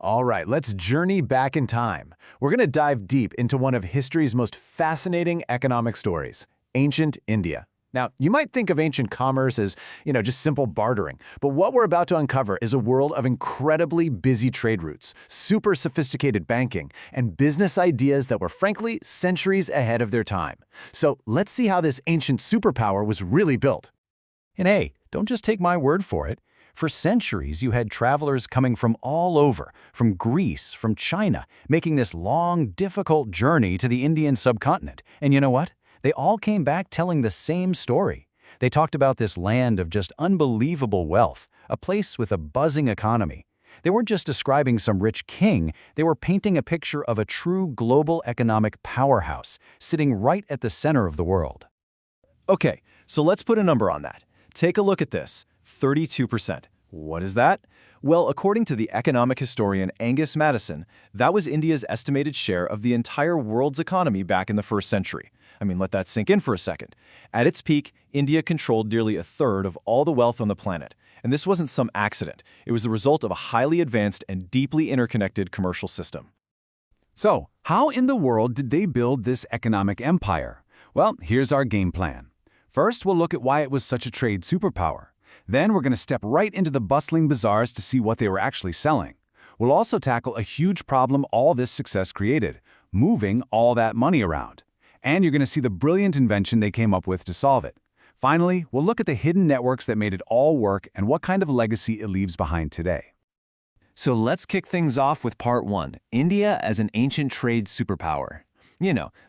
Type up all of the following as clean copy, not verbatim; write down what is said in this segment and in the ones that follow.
All right, let's journey back in time. We're going to dive deep into one of history's most fascinating economic stories, ancient India. Now, you might think of ancient commerce as, just simple bartering, but what we're about to uncover is a world of incredibly busy trade routes, super sophisticated banking, and business ideas that were frankly centuries ahead of their time. So let's see how this ancient superpower was really built. And hey, don't just take my word for it. For centuries, you had travelers coming from all over, from Greece, from China, making this long, difficult journey to the Indian subcontinent. And you know what? They all came back telling the same story. They talked about this land of just unbelievable wealth, a place with a buzzing economy. They weren't just describing some rich king, they were painting a picture of a true global economic powerhouse, sitting right at the center of the world. Okay, so let's put a number on that. Take a look at this. 32%. What is that? Well, according to the economic historian Angus Maddison, that was India's estimated share of the entire world's economy back in the first century. Let that sink in for a second. At its peak, India controlled nearly a third of all the wealth on the planet. And this wasn't some accident. It was the result of a highly advanced and deeply interconnected commercial system. So, how in the world did they build this economic empire? Well, here's our game plan. First, we'll look at why it was such a trade superpower. Then we're going to step right into the bustling bazaars to see what they were actually selling. We'll also tackle a huge problem all this success created, moving all that money around. And you're going to see the brilliant invention they came up with to solve it. Finally, we'll look at the hidden networks that made it all work and what kind of legacy it leaves behind today. So let's kick things off with part one, India as an ancient trade superpower.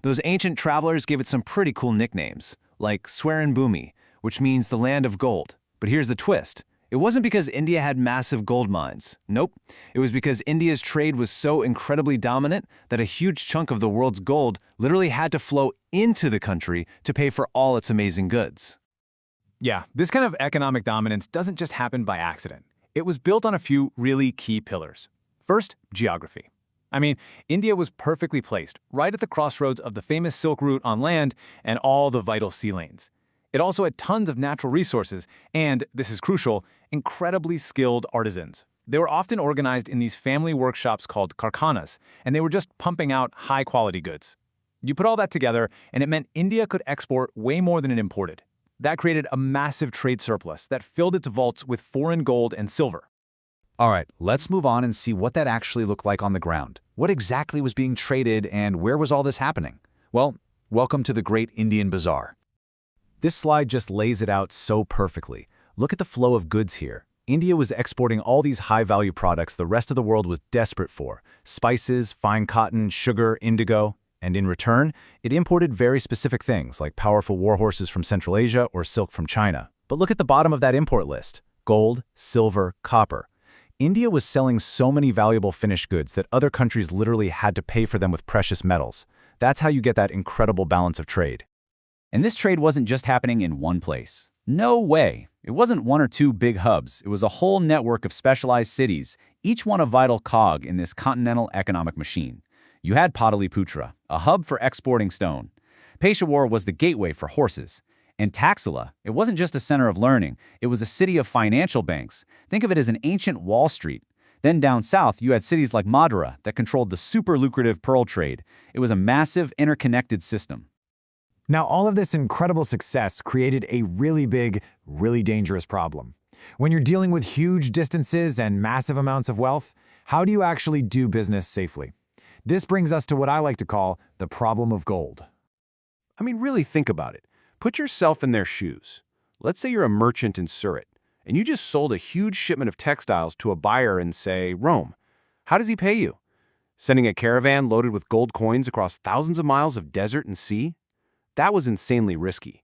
Those ancient travelers gave it some pretty cool nicknames, like Swaran Bhumi, which means the land of gold. But here's the twist. It wasn't because India had massive gold mines. Nope. It was because India's trade was so incredibly dominant that a huge chunk of the world's gold literally had to flow into the country to pay for all its amazing goods. Yeah, this kind of economic dominance doesn't just happen by accident. It was built on a few really key pillars. First, geography. India was perfectly placed, right at the crossroads of the famous Silk Route on land and all the vital sea lanes. It also had tons of natural resources and, this is crucial, incredibly skilled artisans. They were often organized in these family workshops called karkhanas, and they were just pumping out high-quality goods. You put all that together, and it meant India could export way more than it imported. That created a massive trade surplus that filled its vaults with foreign gold and silver. All right, let's move on and see what that actually looked like on the ground. What exactly was being traded, and where was all this happening? Well, welcome to the Great Indian Bazaar. This slide just lays it out so perfectly. Look at the flow of goods here. India was exporting all these high-value products the rest of the world was desperate for: spices, fine cotton, sugar, indigo. And in return, it imported very specific things like powerful war horses from Central Asia or silk from China. But look at the bottom of that import list: gold, silver, copper. India was selling so many valuable finished goods that other countries literally had to pay for them with precious metals. That's how you get that incredible balance of trade. And this trade wasn't just happening in one place. No way. It wasn't one or two big hubs. It was a whole network of specialized cities, each one a vital cog in this continental economic machine. You had Pataliputra, a hub for exporting stone. Peshawar was the gateway for horses. And Taxila, it wasn't just a center of learning, it was a city of financial banks. Think of it as an ancient Wall Street. Then down south, you had cities like Madura that controlled the super lucrative pearl trade. It was a massive, interconnected system. Now, all of this incredible success created a really big, really dangerous problem. When you're dealing with huge distances and massive amounts of wealth, how do you actually do business safely? This brings us to what I like to call the problem of gold. Really think about it. Put yourself in their shoes. Let's say you're a merchant in Surat, and you just sold a huge shipment of textiles to a buyer in, say, Rome. How does he pay you? Sending a caravan loaded with gold coins across thousands of miles of desert and sea? That was insanely risky.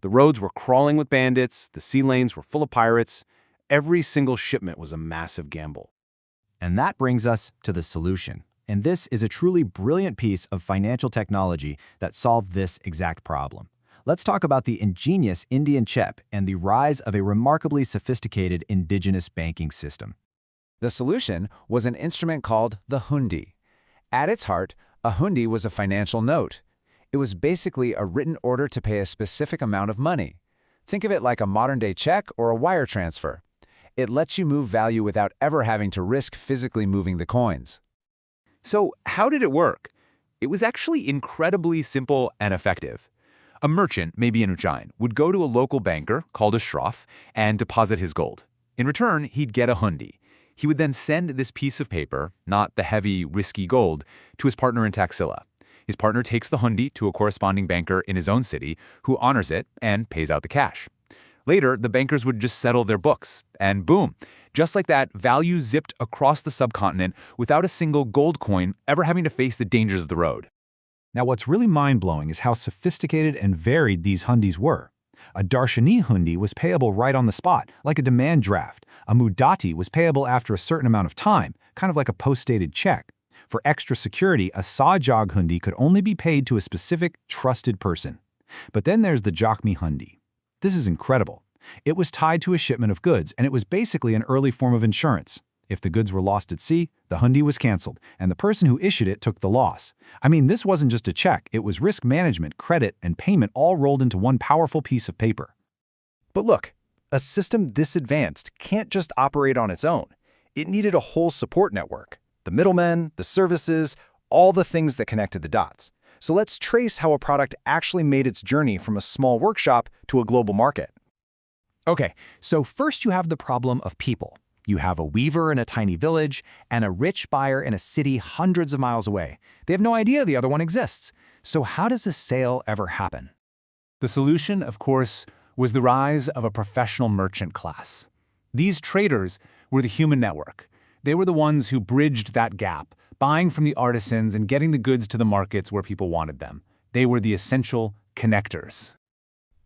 The roads were crawling with bandits, the sea lanes were full of pirates. Every single shipment was a massive gamble. And that brings us to the solution. And this is a truly brilliant piece of financial technology that solved this exact problem. Let's talk about the ingenious Indian chep and the rise of a remarkably sophisticated indigenous banking system. The solution was an instrument called the hundi. At its heart, a hundi was a financial note. It was basically a written order to pay a specific amount of money. Think of it like a modern-day check or a wire transfer. It lets you move value without ever having to risk physically moving the coins. So how did it work? It was actually incredibly simple and effective. A merchant, maybe in Ujjain, would go to a local banker, called a shroff, and deposit his gold. In return, he'd get a hundi. He would then send this piece of paper, not the heavy, risky gold, to his partner in Taxila. His partner takes the hundi to a corresponding banker in his own city, who honors it and pays out the cash. Later, the bankers would just settle their books, and boom, just like that, value zipped across the subcontinent without a single gold coin ever having to face the dangers of the road. Now, what's really mind-blowing is how sophisticated and varied these hundis were. A darshani hundi was payable right on the spot, like a demand draft. A mudati was payable after a certain amount of time, kind of like a post-dated check. For extra security, a sahjog hundi could only be paid to a specific, trusted person. But then there's the jakmi hundi. This is incredible. It was tied to a shipment of goods, and it was basically an early form of insurance. If the goods were lost at sea, the hundi was canceled, and the person who issued it took the loss. I mean, this wasn't just a check, it was risk management, credit, and payment all rolled into one powerful piece of paper. But look, a system this advanced can't just operate on its own. It needed a whole support network. The middlemen, the services, all the things that connected the dots. So let's trace how a product actually made its journey from a small workshop to a global market. Okay, so first you have the problem of people. You have a weaver in a tiny village and a rich buyer in a city hundreds of miles away. They have no idea the other one exists. So how does a sale ever happen? The solution, of course, was the rise of a professional merchant class. These traders were the human network. They were the ones who bridged that gap, buying from the artisans and getting the goods to the markets where people wanted them. They were the essential connectors.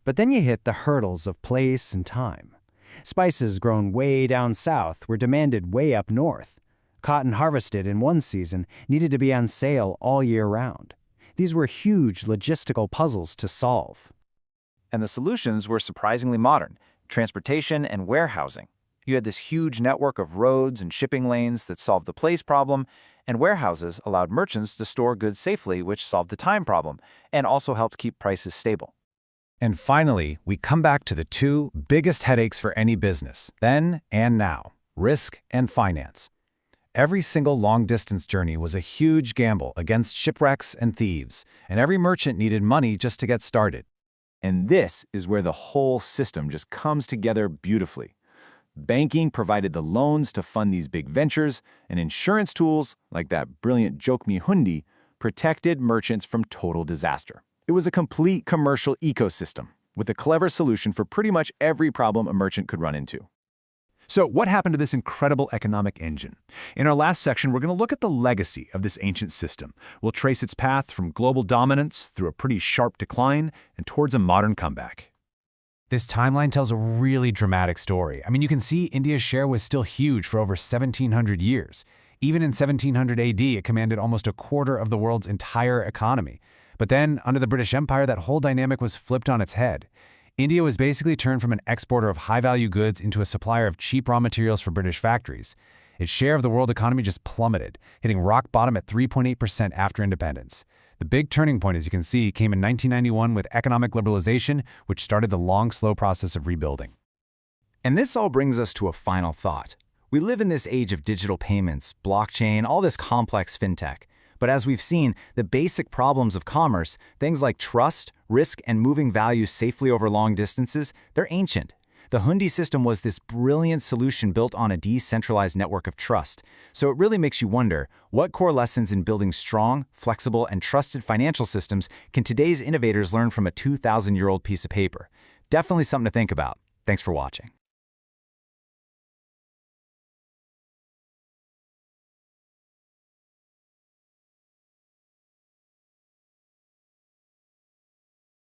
But then you hit the hurdles of place and time. Spices grown way down south were demanded way up north. Cotton harvested in one season needed to be on sale all year round. These were huge logistical puzzles to solve. And the solutions were surprisingly modern: transportation and warehousing. You had this huge network of roads and shipping lanes that solved the place problem, and warehouses allowed merchants to store goods safely, which solved the time problem, and also helped keep prices stable. And finally, we come back to the two biggest headaches for any business, then and now: risk and finance. Every single long-distance journey was a huge gamble against shipwrecks and thieves, and every merchant needed money just to get started. And this is where the whole system just comes together beautifully. Banking provided the loans to fund these big ventures, and insurance tools, like that brilliant Jokmi Hundi, protected merchants from total disaster. It was a complete commercial ecosystem, with a clever solution for pretty much every problem a merchant could run into. So what happened to this incredible economic engine? In our last section, we're going to look at the legacy of this ancient system. We'll trace its path from global dominance through a pretty sharp decline and towards a modern comeback. This timeline tells a really dramatic story. I mean, you can see India's share was still huge for over 1,700 years. Even in 1700 AD, it commanded almost a quarter of the world's entire economy. But then, under the British Empire, that whole dynamic was flipped on its head. India was basically turned from an exporter of high-value goods into a supplier of cheap raw materials for British factories. Its share of the world economy just plummeted, hitting rock bottom at 3.8% after independence. The big turning point, as you can see, came in 1991 with economic liberalization, which started the long, slow process of rebuilding. And this all brings us to a final thought. We live in this age of digital payments, blockchain, all this complex fintech. But as we've seen, the basic problems of commerce, things like trust, risk, and moving value safely over long distances, they're ancient. The Hundi system was this brilliant solution built on a decentralized network of trust. So it really makes you wonder, what core lessons in building strong, flexible, and trusted financial systems can today's innovators learn from a 2,000-year-old piece of paper? Definitely something to think about. Thanks for watching.